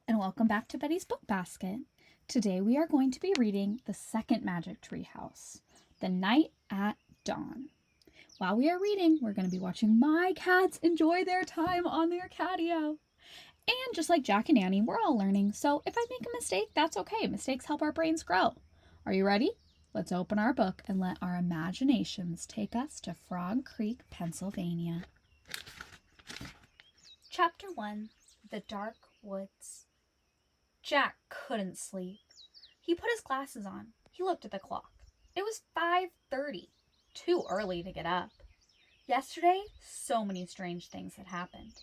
and welcome back to Betty's Book Basket. Today we are going to be reading the second Magic Tree House, The Night at Dawn. While we are reading, we're going to be watching my cats enjoy their time on their catio. And just like Jack and Annie, we're all learning, so if I make a mistake, that's okay. Mistakes help our brains grow. Are you ready? Let's open our book and let our imaginations take us to Frog Creek, Pennsylvania. Chapter 1, The Dark Woods. Jack couldn't sleep. He put his glasses on. He looked at the clock. It was 5:30. Too early to get up. Yesterday, so many strange things had happened.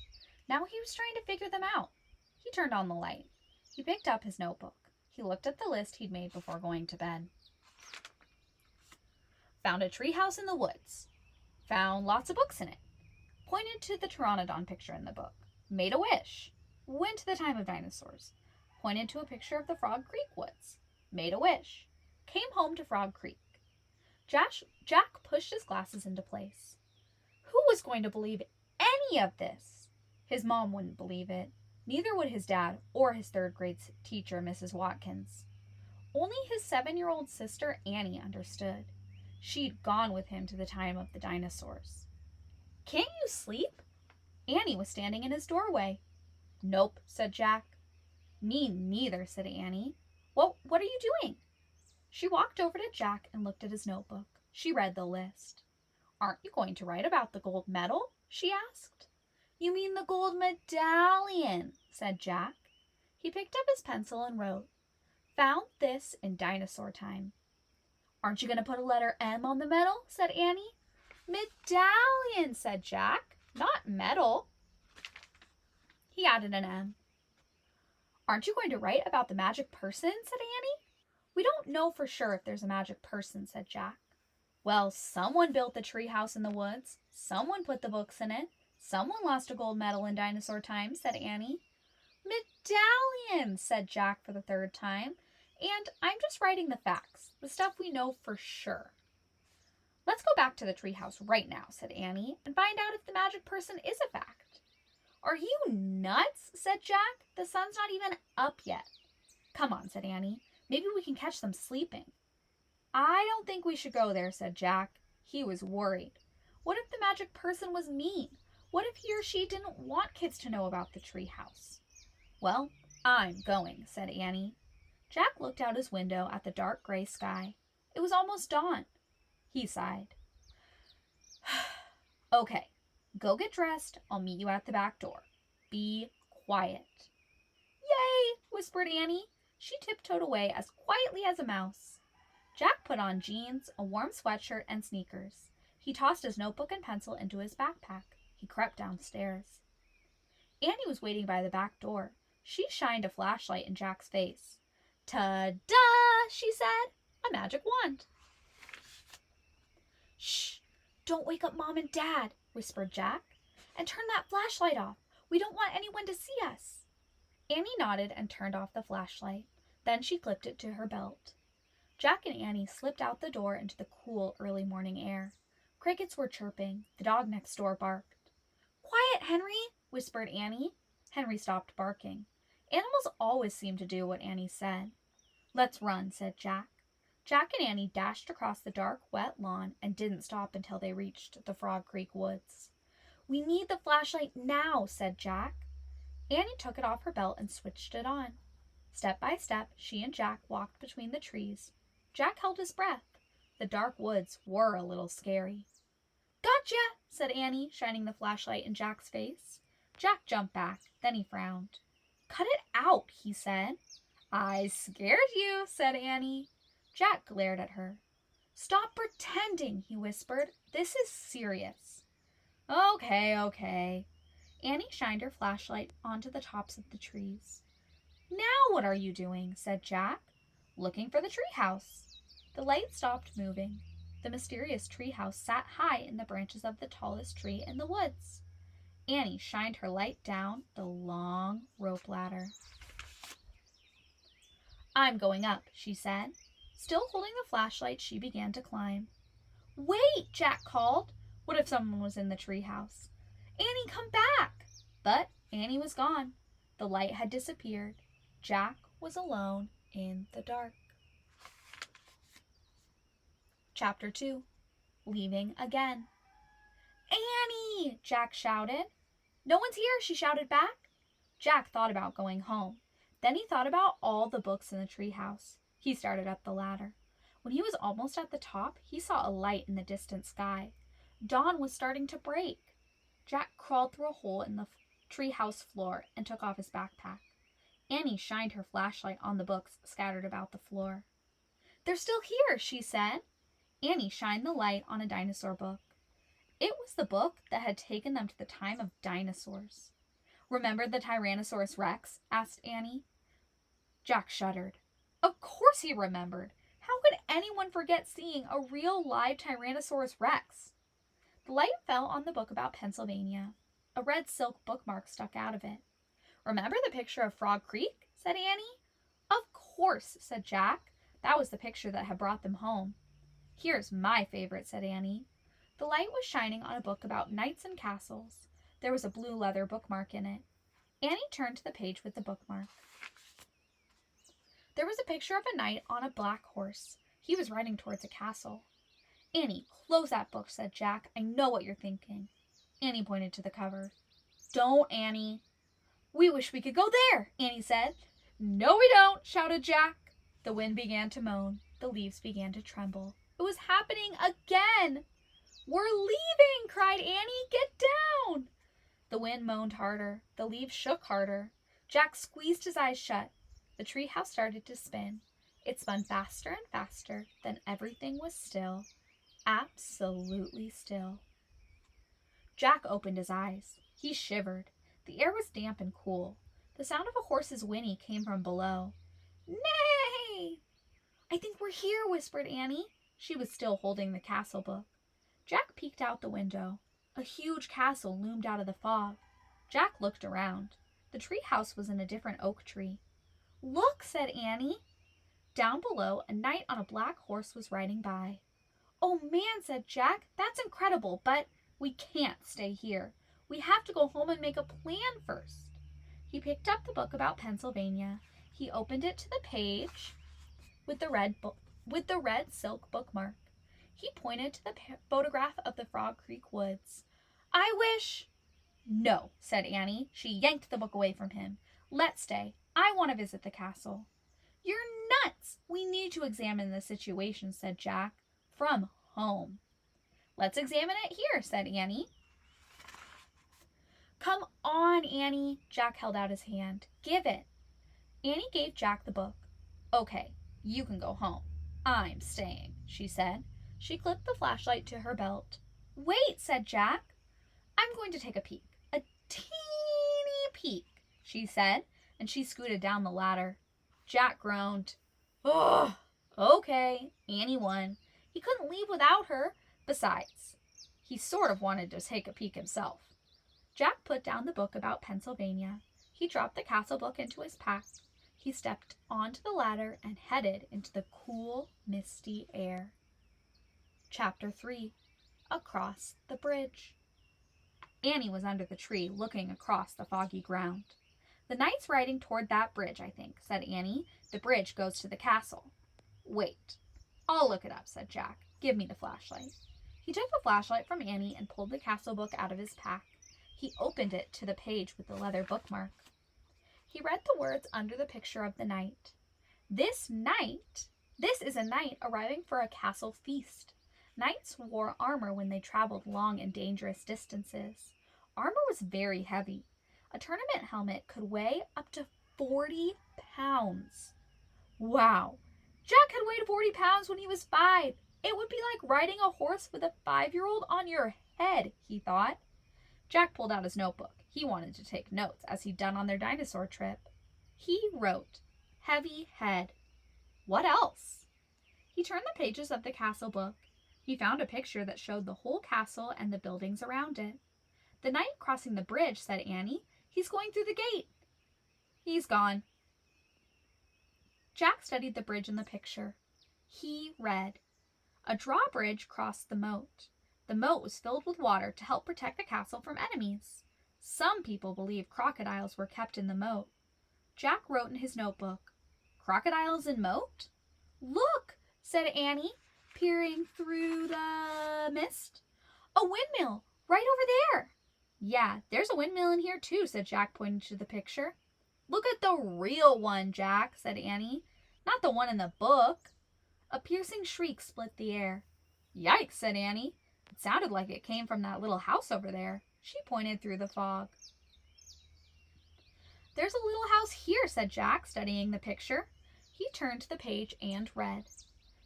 Now he was trying to figure them out. He turned on the light. He picked up his notebook. He looked at the list he'd made before going to bed. Found a treehouse in the woods. Found lots of books in it. Pointed to the pteranodon picture in the book. Made a wish. Went to the time of dinosaurs. Pointed to a picture of the Frog Creek woods. Made a wish. Came home to Frog Creek. Jack pushed his glasses into place. Who was going to believe any of this? His mom wouldn't believe it. Neither would his dad or his third-grade teacher, Mrs. Watkins. Only his 7-year-old sister, Annie, understood. She'd gone with him to the time of the dinosaurs. Can't you sleep? Annie was standing in his doorway. Nope, said Jack. Me neither, said Annie. What are you doing? She walked over to Jack and looked at his notebook. She read the list. Aren't you going to write about the gold medal? She asked. You mean the gold medallion, said Jack. He picked up his pencil and wrote, Found this in dinosaur time. Aren't you going to put a letter M on the medal? Said Annie. Medallion, said Jack. Not medal. He added an M. Aren't you going to write about the magic person? Said Annie. We don't know for sure if there's a magic person, said Jack. Well, someone built the treehouse in the woods. Someone put the books in it. Someone lost a gold medal in dinosaur time, said Annie. Medallion, said Jack for the third time. And I'm just writing the facts, the stuff we know for sure. Let's go back to the treehouse right now, said Annie, and find out if the magic person is a fact. Are you nuts? Said Jack. The sun's not even up yet. Come on, said Annie. Maybe we can catch them sleeping. I don't think we should go there, said Jack. He was worried. What if the magic person was mean? What if he or she didn't want kids to know about the treehouse? Well, I'm going, said Annie. Jack looked out his window at the dark gray sky. It was almost dawn. He sighed. Okay, go get dressed. I'll meet you at the back door. Be quiet. Yay, whispered Annie. She tiptoed away as quietly as a mouse. Jack put on jeans, a warm sweatshirt, and sneakers. He tossed his notebook and pencil into his backpack. He crept downstairs. Annie was waiting by the back door. She shined a flashlight in Jack's face. Ta-da, she said. A magic wand. Shh, don't wake up Mom and Dad, whispered Jack. And turn that flashlight off. We don't want anyone to see us. Annie nodded and turned off the flashlight. Then she clipped it to her belt. Jack and Annie slipped out the door into the cool early morning air. Crickets were chirping. The dog next door barked. Quiet, Henry, whispered Annie. Henry stopped barking. Animals always seemed to do what Annie said. Let's run, said Jack. Jack and Annie dashed across the dark, wet lawn and didn't stop until they reached the Frog Creek woods. We need the flashlight now, said Jack. Annie took it off her belt and switched it on. Step by step, she and Jack walked between the trees. Jack held his breath. The dark woods were a little scary. Gotcha, said Annie, shining the flashlight in Jack's face. Jack jumped back, then he frowned. Cut it out, he said. I scared you, said Annie. Jack glared at her. Stop pretending, he whispered. This is serious. Okay. Annie shined her flashlight onto the tops of the trees. Now what are you doing? Said Jack. Looking for the treehouse. The light stopped moving. The mysterious treehouse sat high in the branches of the tallest tree in the woods. Annie shined her light down the long rope ladder. I'm going up, she said. Still holding the flashlight, she began to climb. Wait, Jack called. What if someone was in the treehouse? Annie, come back! But Annie was gone. The light had disappeared. Jack was alone in the dark. Chapter 2. Leaving again. "Annie!" Jack shouted. "No one's here," she shouted back. Jack thought about going home. Then he thought about all the books in the treehouse. He started up the ladder. When he was almost at the top, he saw a light in the distant sky. Dawn was starting to break. Jack crawled through a hole in the treehouse floor and took off his backpack. Annie shined her flashlight on the books scattered about the floor. "They're still here," she said. Annie shined the light on a dinosaur book. It was the book that had taken them to the time of dinosaurs. "Remember the Tyrannosaurus Rex?" asked Annie. Jack shuddered. Of course he remembered. How could anyone forget seeing a real live Tyrannosaurus Rex? The light fell on the book about Pennsylvania. A red silk bookmark stuck out of it. "Remember the picture of Frog Creek?" said Annie. "Of course," said Jack. That was the picture that had brought them home. "Here's my favorite," said Annie. The light was shining on a book about knights and castles. There was a blue leather bookmark in it. Annie turned to the page with the bookmark. There was a picture of a knight on a black horse. He was riding towards a castle. "Annie, close that book," said Jack. "I know what you're thinking." Annie pointed to the cover. "Don't, Annie." "We wish we could go there," Annie said. "No, we don't," shouted Jack. The wind began to moan. The leaves began to tremble. It was happening again. "We're leaving," cried Annie. "Get down." The wind moaned harder. The leaves shook harder. Jack squeezed his eyes shut. The treehouse started to spin. It spun faster and faster. Then everything was still. Absolutely still. Jack opened his eyes. He shivered. The air was damp and cool. The sound of a horse's whinny came from below. "Nay!" "I think we're here," whispered Annie. She was still holding the castle book. Jack peeked out the window. A huge castle loomed out of the fog. Jack looked around. The treehouse was in a different oak tree. "Look," said Annie. Down below, a knight on a black horse was riding by. "Oh man," said Jack, "that's incredible, but we can't stay here. We have to go home and make a plan first." He picked up the book about Pennsylvania. He opened it to the page with the red silk bookmark. He pointed to the photograph of the Frog Creek woods. "I wish—" "No," said Annie. She yanked the book away from him. "Let's stay. I want to visit the castle." "You're nuts. We need to examine the situation," said Jack. "From home." "Let's examine it here," said Annie. "Come on, Annie." Jack held out his hand. "Give it." Annie gave Jack the book. "Okay, you can go home. I'm staying," she said. She clipped the flashlight to her belt. "Wait," said Jack. "I'm going to take a peek. A teeny peek," she said, and she scooted down the ladder. Jack groaned. "Ugh, okay." Annie won. He couldn't leave without her. Besides, he sort of wanted to take a peek himself. Jack put down the book about Pennsylvania. He dropped the castle book into his pack. He stepped onto the ladder and headed into the cool, misty air. Chapter 3. Across the Bridge. Annie was under the tree, looking across the foggy ground. "The knight's riding toward that bridge, I think," said Annie. "The bridge goes to the castle." "Wait, I'll look it up," said Jack. "Give me the flashlight." He took the flashlight from Annie and pulled the castle book out of his pack. He opened it to the page with the leather bookmark. He read the words under the picture of the knight. This is a knight arriving for a castle feast. Knights wore armor when they traveled long and dangerous distances. Armor was very heavy. A tournament helmet could weigh up to 40 pounds. Wow! Jack had weighed 40 pounds when he was 5. It would be like riding a horse with a 5-year-old on your head, he thought. Jack pulled out his notebook. He wanted to take notes, as he'd done on their dinosaur trip. He wrote, "Heavy head." What else? He turned the pages of the castle book. He found a picture that showed the whole castle and the buildings around it. "The knight crossing the bridge," said Annie. "He's going through the gate." "He's gone." Jack studied the bridge in the picture. He read, "A drawbridge crossed the moat. The moat was filled with water to help protect the castle from enemies. Some people believe crocodiles were kept in the moat. Jack wrote in his notebook, "Crocodiles in moat?" "Look," said Annie, peering through the mist. "A windmill, right over there." "Yeah, there's a windmill in here too," said Jack, pointing to the picture. "Look at the real one, Jack," said Annie. "Not the one in the book." A piercing shriek split the air. "Yikes," said Annie. "It sounded like it came from that little house over there." She pointed through the fog. "There's a little house here," said Jack, studying the picture. He turned to the page and read.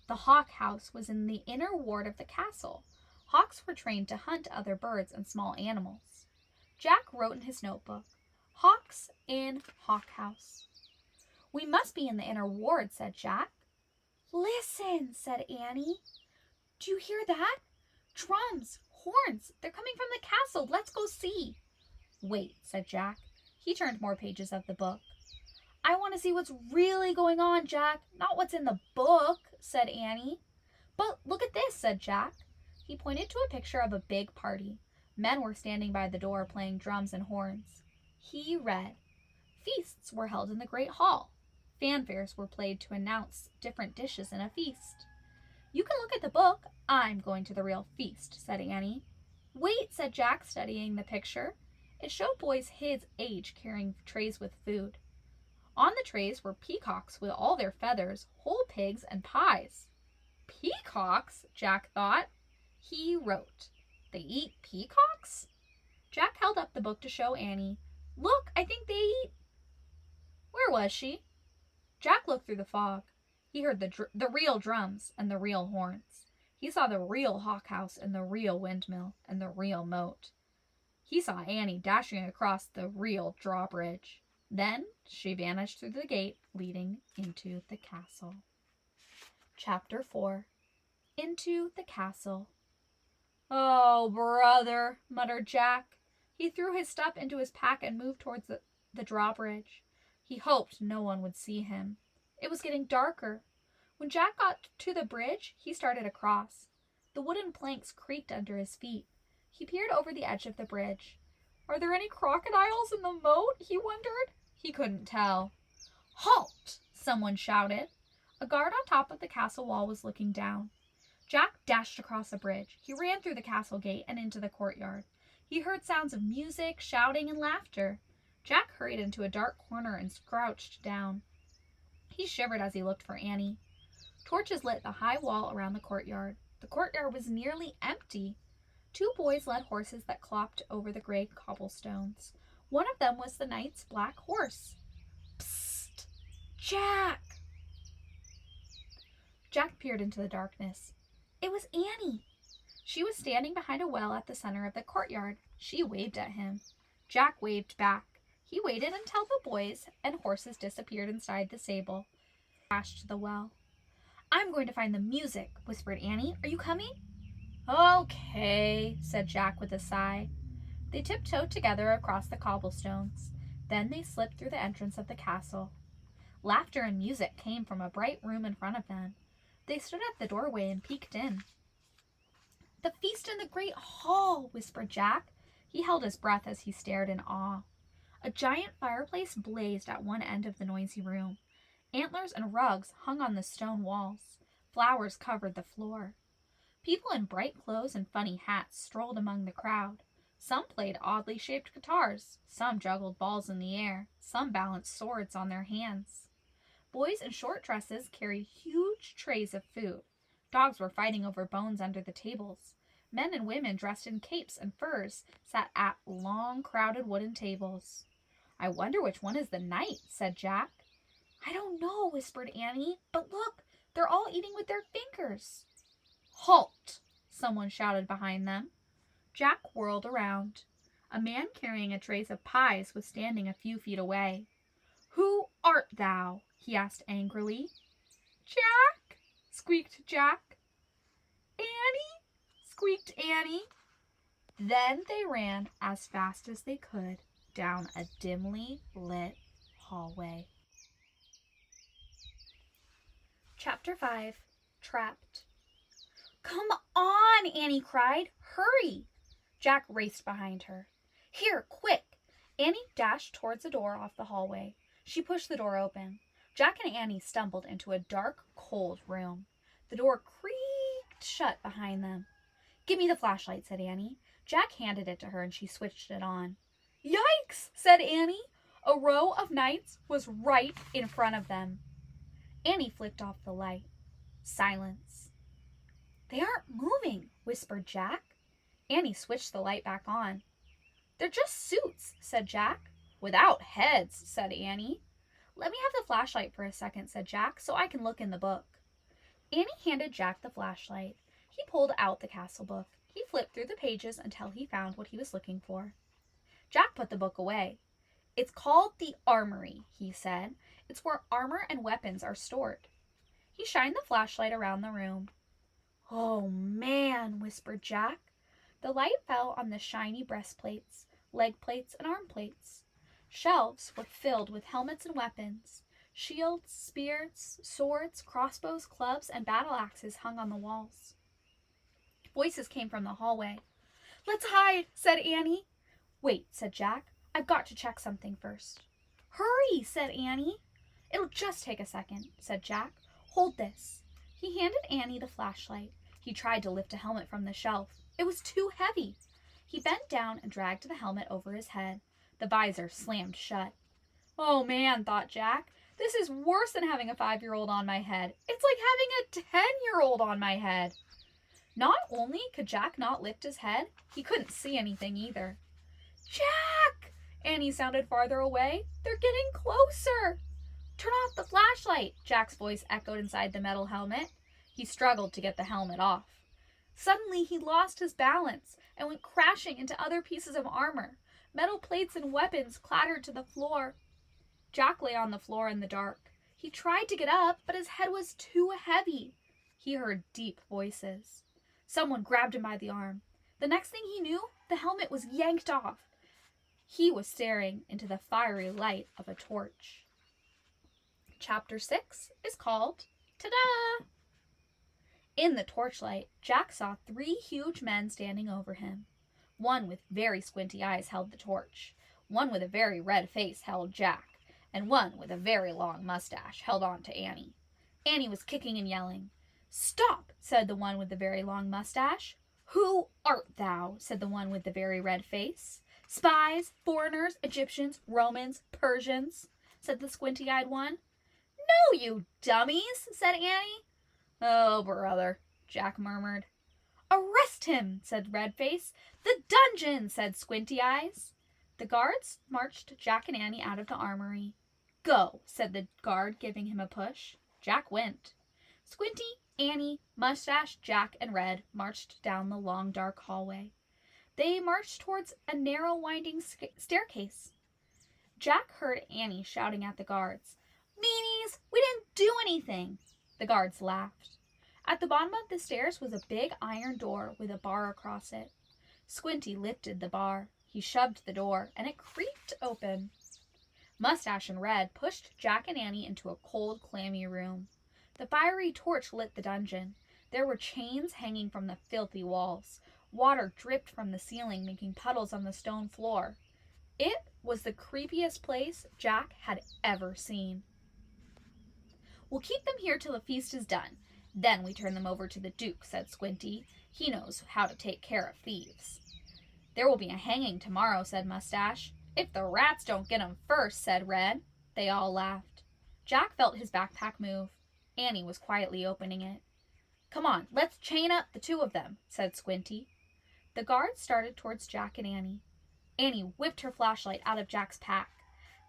The hawk house was in the inner ward of the castle. Hawks were trained to hunt other birds and small animals. Jack wrote in his notebook, "Hawks in hawk house." "We must be in the inner ward," said Jack. "Listen," said Annie. "Do you hear that? Drums, horns, they're coming from the castle. Let's go see." "Wait," said Jack. He turned more pages of the book. "I want to see what's really going on, Jack, not what's in the book," said Annie. "But look at this," said Jack. He pointed to a picture of a big party. Men were standing by the door playing drums and horns. He read, "Feasts were held in the great hall. Fanfares were played to announce different dishes in a feast." "You can look at the book. I'm going to the real feast," said Annie. "Wait," said Jack, studying the picture. It showed boys his age carrying trays with food. On the trays were peacocks with all their feathers, whole pigs, and pies. "Peacocks?" Jack thought. He wrote, "They eat peacocks?" Jack held up the book to show Annie. "Look, I think they eat—" Where was she? Jack looked through the fog. He heard the real drums and the real horns. He saw the real hawk house and the real windmill and the real moat. He saw Annie dashing across the real drawbridge. Then she vanished through the gate leading into the castle. Chapter 4. Into the castle. "Oh, brother," muttered Jack. He threw his stuff into his pack and moved towards the drawbridge. He hoped no one would see him. It was getting darker. When Jack got to the bridge, he started across. The wooden planks creaked under his feet. He peered over the edge of the bridge. Are there any crocodiles in the moat? He wondered. He couldn't tell. "Halt!" someone shouted. A guard on top of the castle wall was looking down. Jack dashed across the bridge. He ran through the castle gate and into the courtyard. He heard sounds of music, shouting, and laughter. Jack hurried into a dark corner and crouched down. He shivered as he looked for Annie. Torches lit the high wall around the courtyard. The courtyard was nearly empty. 2 boys led horses that clopped over the gray cobblestones. One of them was the knight's black horse. "Psst! Jack!" Jack peered into the darkness. It was Annie. She was standing behind a well at the center of the courtyard. She waved at him. Jack waved back. He waited until the boys and horses disappeared inside the stable. Crashed to the well. "I'm going to find the music," whispered Annie. "Are you coming?" "Okay," said Jack with a sigh. They tiptoed together across the cobblestones. Then they slipped through the entrance of the castle. Laughter and music came from a bright room in front of them. They stood at the doorway and peeked in. "The feast in the great hall," whispered Jack. He held his breath as he stared in awe. A giant fireplace blazed at one end of the noisy room. Antlers and rugs hung on the stone walls. Flowers covered the floor. People in bright clothes and funny hats strolled among the crowd. Some played oddly shaped guitars. Some juggled balls in the air. Some balanced swords on their hands. Boys in short dresses carried huge trays of food. Dogs were fighting over bones under the tables. Men and women dressed in capes and furs sat at long, crowded wooden tables. "I wonder which one is the knight," said Jack. "I don't know," whispered Annie. "But look, they're all eating with their fingers." "Halt!" someone shouted behind them. Jack whirled around. A man carrying a tray of pies was standing a few feet away. "Who art thou?" he asked angrily. "Jack," squeaked Jack. "Annie," squeaked Annie. Then they ran as fast as they could down a dimly lit hallway. Chapter 5. Trapped. "Come on," Annie cried. "Hurry!" Jack raced behind her. "Here, quick!" Annie dashed towards a door off the hallway. She pushed the door open. Jack and Annie stumbled into a dark, cold room. The door creaked shut behind them. "Give me the flashlight," said Annie. Jack handed it to her and she switched it on. "Yikes!" said Annie. A row of knights was right in front of them. Annie flicked off the light. Silence. "They aren't moving," whispered Jack. Annie switched the light back on. "They're just suits," said Jack. "Without heads," said Annie. "Let me have the flashlight for a second," said Jack, "so I can look in the book." Annie handed Jack the flashlight. He pulled out the castle book. He flipped through the pages until he found what he was looking for. Jack put the book away. "It's called the Armory," he said. "It's where armor and weapons are stored." He shined the flashlight around the room. "Oh, man," whispered Jack. The light fell on the shiny breastplates, leg plates, and arm plates. Shelves were filled with helmets and weapons. Shields, spears, swords, crossbows, clubs, and battle axes hung on the walls. Voices came from the hallway. "Let's hide," said Annie. "Wait," said Jack. "I've got to check something first." "Hurry," said Annie. "It'll just take a second," said Jack. "Hold this." He handed Annie the flashlight. He tried to lift a helmet from the shelf. It was too heavy. He bent down and dragged the helmet over his head. The visor slammed shut. "Oh, man," thought Jack. "This is worse than having a 5-year-old on my head. It's like having a 10-year-old on my head." Not only could Jack not lift his head, he couldn't see anything either. "Jack!" Annie sounded farther away. "They're getting closer." "Turn off the flashlight," Jack's voice echoed inside the metal helmet. He struggled to get the helmet off. Suddenly he lost his balance and went crashing into other pieces of armor. Metal plates and weapons clattered to the floor. Jack lay on the floor in the dark. He tried to get up, but his head was too heavy. He heard deep voices. Someone grabbed him by the arm. The next thing he knew, the helmet was yanked off. He was staring into the fiery light of a torch. Chapter 6 is called Ta-da! In the torchlight, Jack saw 3 huge men standing over him. One with very squinty eyes held the torch. One with a very red face held Jack, and one with a very long mustache held on to Annie. Annie was kicking and yelling. "Stop," said the one with the very long mustache. "Who art thou?" said the one with the very red face. "Spies, foreigners, Egyptians, Romans, Persians," said the squinty-eyed one. "No, you dummies," said Annie. "Oh, brother," Jack murmured. "Arrest him," said Redface. "The dungeon," said Squinty Eyes. The guards marched Jack and Annie out of the armory. "Go," said the guard, giving him a push. Jack went. Squinty, Annie, Mustache, Jack, and Red marched down the long, dark hallway. They marched towards a narrow, winding staircase. Jack heard Annie shouting at the guards. "Meanies, we didn't do anything." The guards laughed. At the bottom of the stairs was a big iron door with a bar across it. Squinty lifted the bar. He shoved the door, and it creaked open. Mustache and Red pushed Jack and Annie into a cold, clammy room. The fiery torch lit the dungeon. There were chains hanging from the filthy walls. Water dripped from the ceiling, making puddles on the stone floor. It was the creepiest place Jack had ever seen. "We'll keep them here till the feast is done. Then we turn them over to the Duke," said Squinty. "He knows how to take care of thieves." "There will be a hanging tomorrow," said Mustache. "If the rats don't get 'em first," said Red. They all laughed. Jack felt his backpack move. Annie was quietly opening it. "Come on, let's chain up the 2 of them," said Squinty. The guards started towards Jack and Annie. Annie whipped her flashlight out of Jack's pack.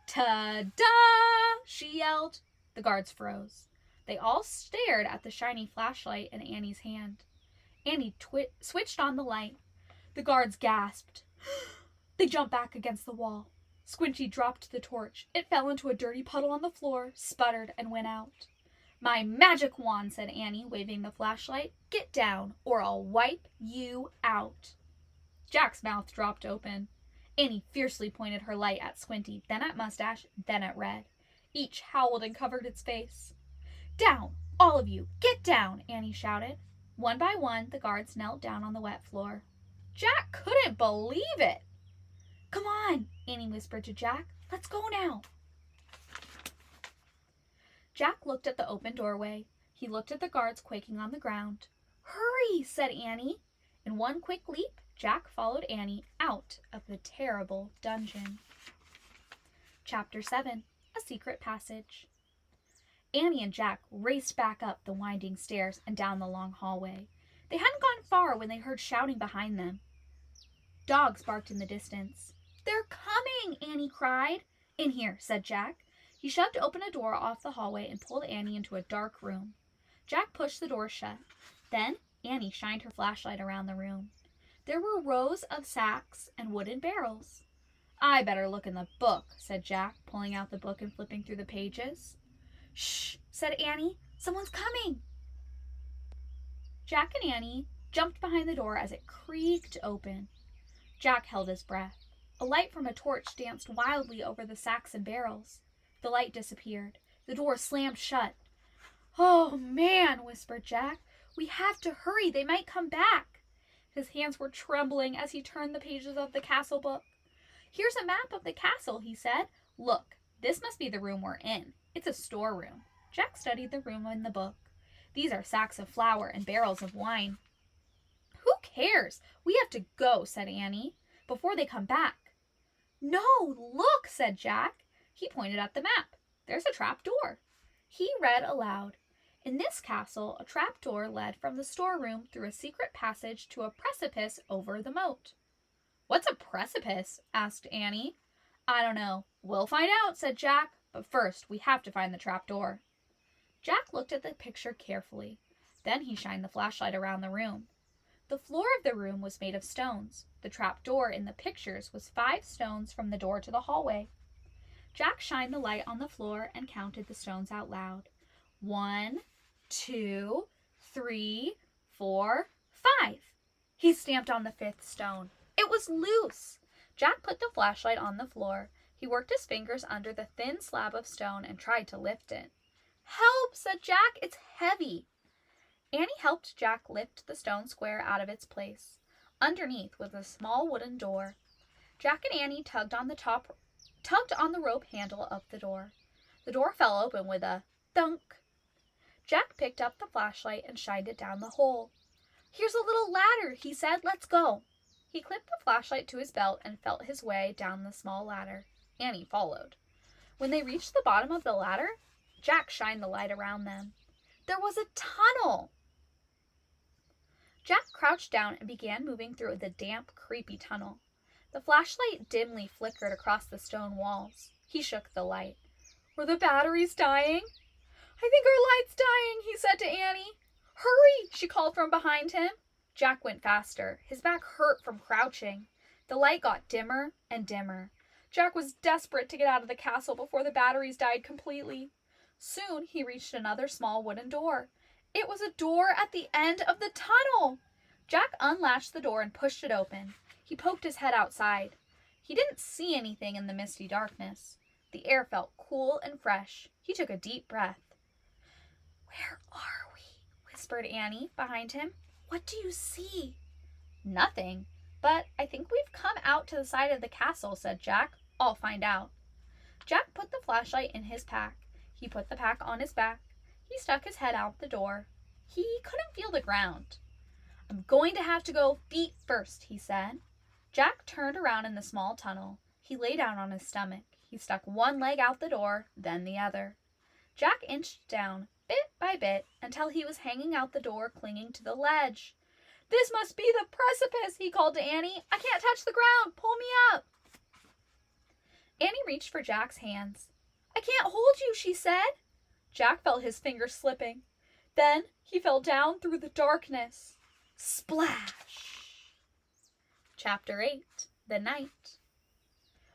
"Ta-da!" she yelled. The guards froze. They all stared at the shiny flashlight in Annie's hand. Annie switched on the light. The guards gasped. They jumped back against the wall. Squinty dropped the torch. It fell into a dirty puddle on the floor, sputtered, and went out. "My magic wand," said Annie, waving the flashlight. "Get down, or I'll wipe you out." Jack's mouth dropped open. Annie fiercely pointed her light at Squinty, then at Mustache, then at Red. Each howled and covered its face. "Down, all of you! Get down!" Annie shouted. One by one, the guards knelt down on the wet floor. Jack couldn't believe it. "Come on," Annie whispered to Jack. "Let's go now." Jack looked at the open doorway. He looked at the guards quaking on the ground. "Hurry," said Annie. In one quick leap, Jack followed Annie out of the terrible dungeon. Chapter 7. A Secret Passage. Annie and Jack raced back up the winding stairs and down the long hallway. They hadn't gone far when they heard shouting behind them. Dogs barked in the distance. "They're coming!" Annie cried. "In here," said Jack. He shoved open a door off the hallway and pulled Annie into a dark room. Jack pushed the door shut. Then Annie shined her flashlight around the room. There were rows of sacks and wooden barrels. "I better look in the book," said Jack, pulling out the book and flipping through the pages. "Shh," said Annie. "Someone's coming." Jack and Annie jumped behind the door as it creaked open. Jack held his breath. A light from a torch danced wildly over the sacks and barrels. The light disappeared. The door slammed shut. "Oh, man," whispered Jack. "We have to hurry. They might come back." His hands were trembling as he turned the pages of the castle book. "Here's a map of the castle," he said. "Look, this must be the room we're in. It's a storeroom." Jack studied the room in the book. "These are sacks of flour and barrels of wine." "Who cares? We have to go," said Annie, "before they come back." "No, look," said Jack. He pointed at the map. "There's a trap door." He read aloud. "In this castle, a trap door led from the storeroom through a secret passage to a precipice over the moat." "What's a precipice?" asked Annie. "I don't know. We'll find out," said Jack. "But first, we have to find the trap door." Jack looked at the picture carefully. Then he shined the flashlight around the room. The floor of the room was made of stones. The trap door in the pictures was 5 stones from the door to the hallway. Jack shined the light on the floor and counted the stones out loud. 1, 2, 3, 4, 5. He stamped on the 5th stone. It was loose. Jack put the flashlight on the floor. He worked his fingers under the thin slab of stone and tried to lift it. "Help," said Jack. "It's heavy." Annie helped Jack lift the stone square out of its place. Underneath was a small wooden door. Jack and Annie tugged on the rope handle of the door. The door fell open with a thunk. Jack picked up the flashlight and shined it down the hole. "Here's a little ladder," he said. "Let's go." He clipped the flashlight to his belt and felt his way down the small ladder. Annie followed. When they reached the bottom of the ladder, Jack shined the light around them. There was a tunnel. Jack crouched down and began moving through the damp, creepy tunnel. The flashlight dimly flickered across the stone walls. He shook the light. "Were the batteries dying?" "I think our light's dying," he said to Annie. "Hurry," she called from behind him. Jack went faster. His back hurt from crouching. The light got dimmer and dimmer. Jack was desperate to get out of the castle before the batteries died completely. Soon he reached another small wooden door. It was a door at the end of the tunnel. Jack unlatched the door and pushed it open. He poked his head outside. He didn't see anything in the misty darkness. The air felt cool and fresh. He took a deep breath. "Where are we?" whispered Annie behind him. "What do you see?" "Nothing, but I think we've come out to the side of the castle," said Jack. "I'll find out." Jack put the flashlight in his pack. He put the pack on his back. He stuck his head out the door. He couldn't feel the ground. "I'm going to have to go feet first," he said. Jack turned around in the small tunnel. He lay down on his stomach. He stuck one leg out the door, then the other. Jack inched down, bit by bit, until he was hanging out the door, clinging to the ledge. "This must be the precipice," he called to Annie. "I can't touch the ground. Pull me up." Annie reached for Jack's hands. "I can't hold you," she said. Jack felt his fingers slipping. Then he fell down through the darkness. Splash! Chapter 8. The Night.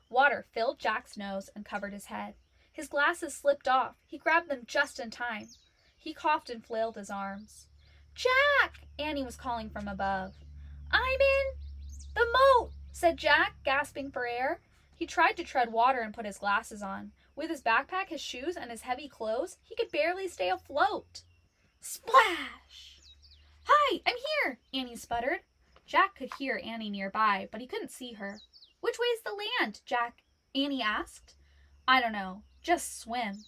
Water filled Jack's nose and covered his head. His glasses slipped off. He grabbed them just in time. He coughed and flailed his arms. "Jack!" Annie was calling from above. "I'm in the moat," said Jack, gasping for air. He tried to tread water and put his glasses on. With his backpack, his shoes, and his heavy clothes, he could barely stay afloat. Splash! "Hi, I'm here," Annie sputtered. Jack could hear Annie nearby, but he couldn't see her. "Which way's the land?" Annie asked. "I don't know. Just swim."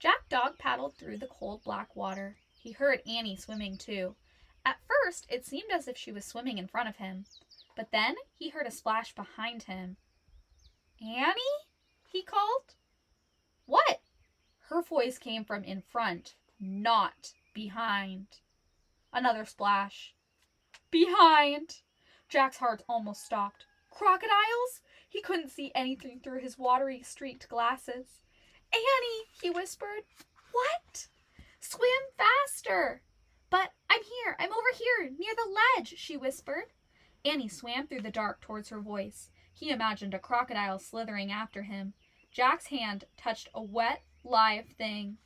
Jack dog paddled through the cold black water. He heard Annie swimming too. At first, it seemed as if she was swimming in front of him, but then he heard a splash behind him. "Annie?" he called. "What?" Her voice came from in front, not behind. Another splash. Behind! Jack's heart almost stopped. Crocodiles? He couldn't see anything through his watery, streaked glasses. "Annie," he whispered. "What?" "Swim faster." "But I'm here. I'm over here, near the ledge," she whispered. Annie swam through the dark towards her voice. He imagined a crocodile slithering after him. Jack's hand touched a wet, live thing.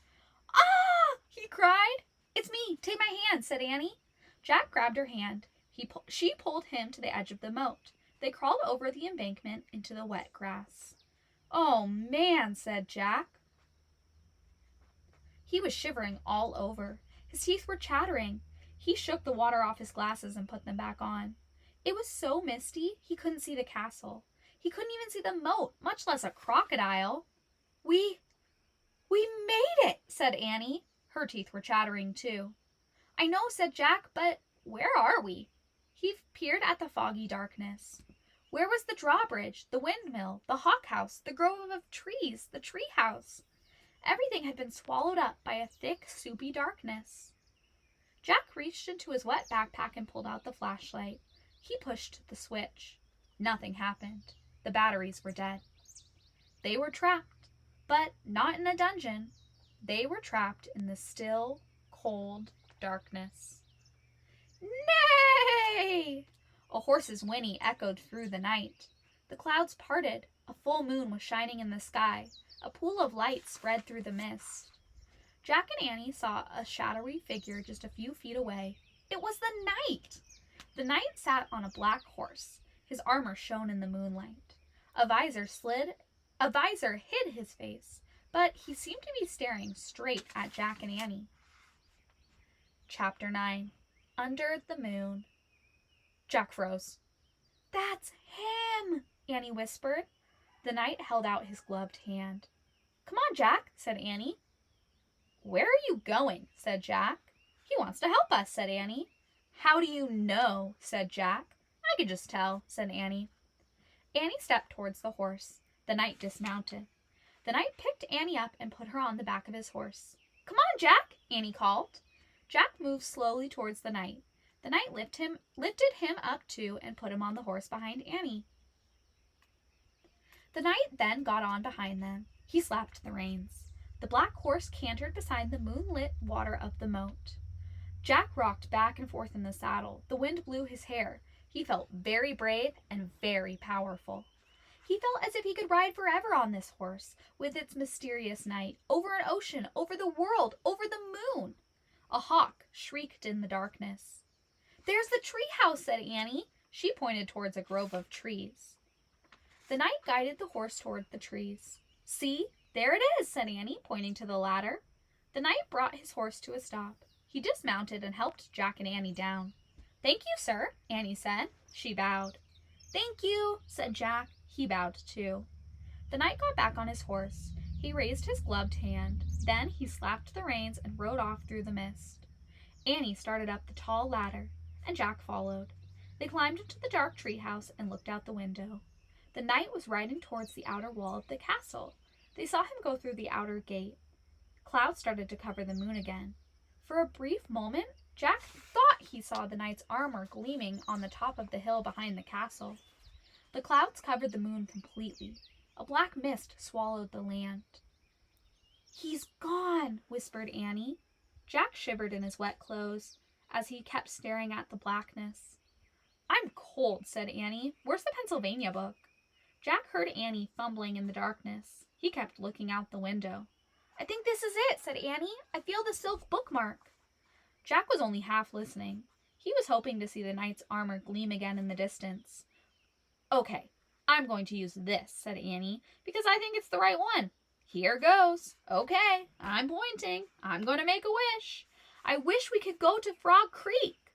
"Ah!" he cried. "It's me. Take my hand," said Annie. Jack grabbed her hand. She pulled him to the edge of the moat. They crawled over the embankment into the wet grass. "Oh, man," said Jack. He was shivering all over. His teeth were chattering. He shook the water off his glasses and put them back on. It was so misty, he couldn't see the castle. He couldn't even see the moat, much less a crocodile. We made it," said Annie. Her teeth were chattering too. "I know," said Jack, "but where are we?" He peered at the foggy darkness. Where was the drawbridge, the windmill, the hawk house, the grove of trees, the tree house? Everything had been swallowed up by a thick, soupy darkness. Jack reached into his wet backpack and pulled out the flashlight. He pushed the switch. Nothing happened. The batteries were dead. They were trapped, but not in a dungeon. They were trapped in the still, cold darkness. "Nay!" A horse's whinny echoed through the night. The clouds parted. A full moon was shining in the sky. A pool of light spread through the mist. Jack and Annie saw a shadowy figure just a few feet away. It was the knight! The knight sat on a black horse. His armor shone in the moonlight. A visor hid his face, but he seemed to be staring straight at Jack and Annie. Chapter 9. Under the Moon. Jack froze. "That's him," Annie whispered. The knight held out his gloved hand. "Come on, Jack," said Annie. "Where are you going?" said Jack. "He wants to help us," said Annie. "How do you know?" said Jack. "I could just tell," said Annie. Annie stepped towards the horse. The knight dismounted. The knight picked Annie up and put her on the back of his horse. "Come on, Jack," Annie called. Jack moved slowly towards the knight. The knight lifted him up too and put him on the horse behind Annie. The knight then got on behind them. He slapped the reins. The black horse cantered beside the moonlit water of the moat. Jack rocked back and forth in the saddle. The wind blew his hair. He felt very brave and very powerful. He felt as if he could ride forever on this horse, with its mysterious night, over an ocean, over the world, over the moon. A hawk shrieked in the darkness. "There's the tree house," said Annie. She pointed towards a grove of trees. The knight guided the horse toward the trees. "See, there it is," said Annie, pointing to the ladder. The knight brought his horse to a stop. He dismounted and helped Jack and Annie down. "Thank you, sir," Annie said. She bowed. "Thank you," said Jack. He bowed too. The knight got back on his horse. He raised his gloved hand. Then he slapped the reins and rode off through the mist. Annie started up the tall ladder, and Jack followed. They climbed into the dark treehouse and looked out the window. The knight was riding towards the outer wall of the castle. They saw him go through the outer gate. Clouds started to cover the moon again. For a brief moment, Jack thought he saw the knight's armor gleaming on the top of the hill behind the castle. The clouds covered the moon completely. A black mist swallowed the land. "He's gone," whispered Annie. Jack shivered in his wet clothes as he kept staring at the blackness. "I'm cold," said Annie. "Where's the Pennsylvania book?" Jack heard Annie fumbling in the darkness. He kept looking out the window. "I think this is it," said Annie. "I feel the silk bookmark." Jack was only half listening. He was hoping to see the knight's armor gleam again in the distance. "Okay, I'm going to use this," said Annie, "because I think it's the right one. Here goes. Okay, I'm pointing. I'm going to make a wish. I wish we could go to Frog Creek."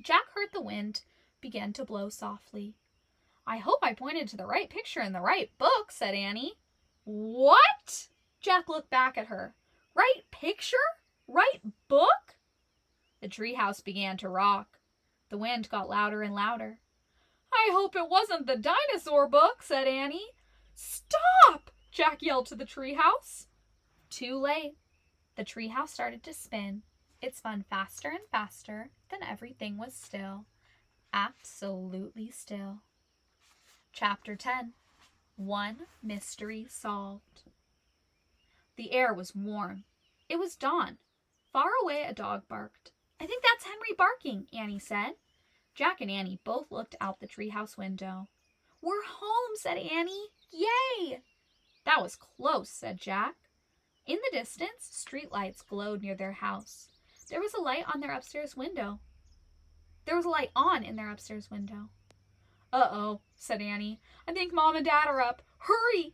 Jack heard the wind begin to blow softly. "I hope I pointed to the right picture in the right book," said Annie. "What?" Jack looked back at her. Right picture? Right book? The treehouse began to rock. The wind got louder and louder. I hope it wasn't the dinosaur book, said Annie. Stop! Jack yelled to the treehouse. Too late. The treehouse started to spin. It spun faster and faster, then everything was still. Absolutely still. Chapter 10. One Mystery Solved. The air was warm. It was dawn. Far away a dog barked. I think that's Henry barking, Annie said. Jack and Annie both looked out the treehouse window. We're home, said Annie. Yay! That was close, said Jack. In the distance, street lights glowed near their house. There was a light on their upstairs window. Uh-oh, said Annie. I think Mom and Dad are up. Hurry!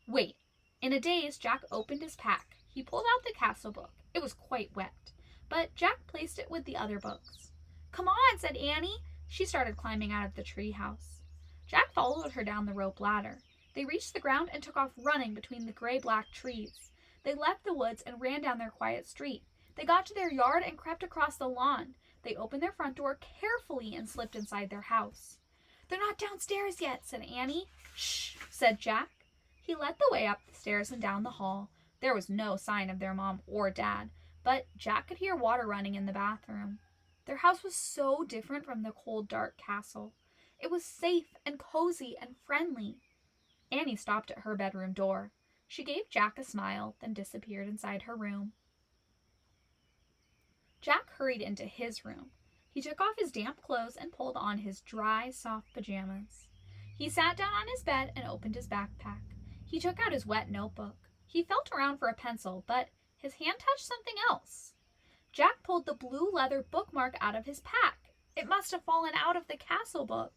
Wait. In a daze, Jack opened his pack. He pulled out the castle book. It was quite wet, but Jack placed it with the other books. Come on, said Annie. She started climbing out of the treehouse. Jack followed her down the rope ladder. They reached the ground and took off running between the gray-black trees. They left the woods and ran down their quiet street. They got to their yard and crept across the lawn. They opened their front door carefully and slipped inside their house. They're not downstairs yet, said Annie. Shh, said Jack. He led the way up the stairs and down the hall. There was no sign of their mom or dad, but Jack could hear water running in the bathroom. Their house was so different from the cold, dark castle. It was safe and cozy and friendly. Annie stopped at her bedroom door. She gave Jack a smile, then disappeared inside her room. Jack hurried into his room. He took off his damp clothes and pulled on his dry, soft pajamas. He sat down on his bed and opened his backpack. He took out his wet notebook. He felt around for a pencil, but his hand touched something else. Jack pulled the blue leather bookmark out of his pack. It must have fallen out of the castle book.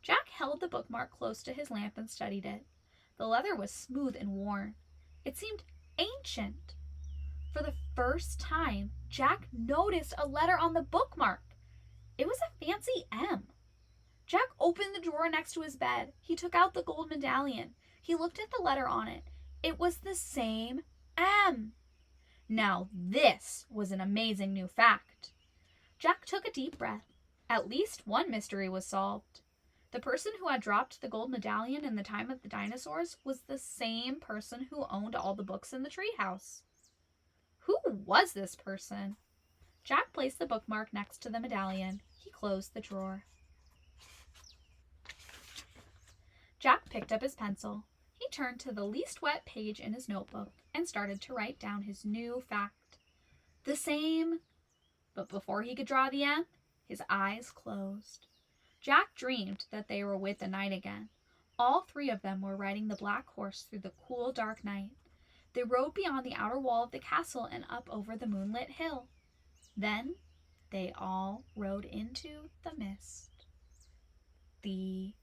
Jack held the bookmark close to his lamp and studied it. The leather was smooth and worn. It seemed ancient. For the first time, Jack noticed a letter on the bookmark. It was a fancy M. Jack opened the drawer next to his bed. He took out the gold medallion. He looked at the letter on it. It was the same M. Now this was an amazing new fact. Jack took a deep breath. At least one mystery was solved. The person who had dropped the gold medallion in the time of the dinosaurs was the same person who owned all the books in the treehouse. Who was this person? Jack placed the bookmark next to the medallion. He closed the drawer. Jack picked up his pencil. He turned to the least wet page in his notebook and started to write down his new fact. The same. But before he could draw the M, his eyes closed. Jack dreamed that they were with the night again. All three of them were riding the black horse through the cool, dark night. They rode beyond the outer wall of the castle and up over the moonlit hill. Then they all rode into the mist. The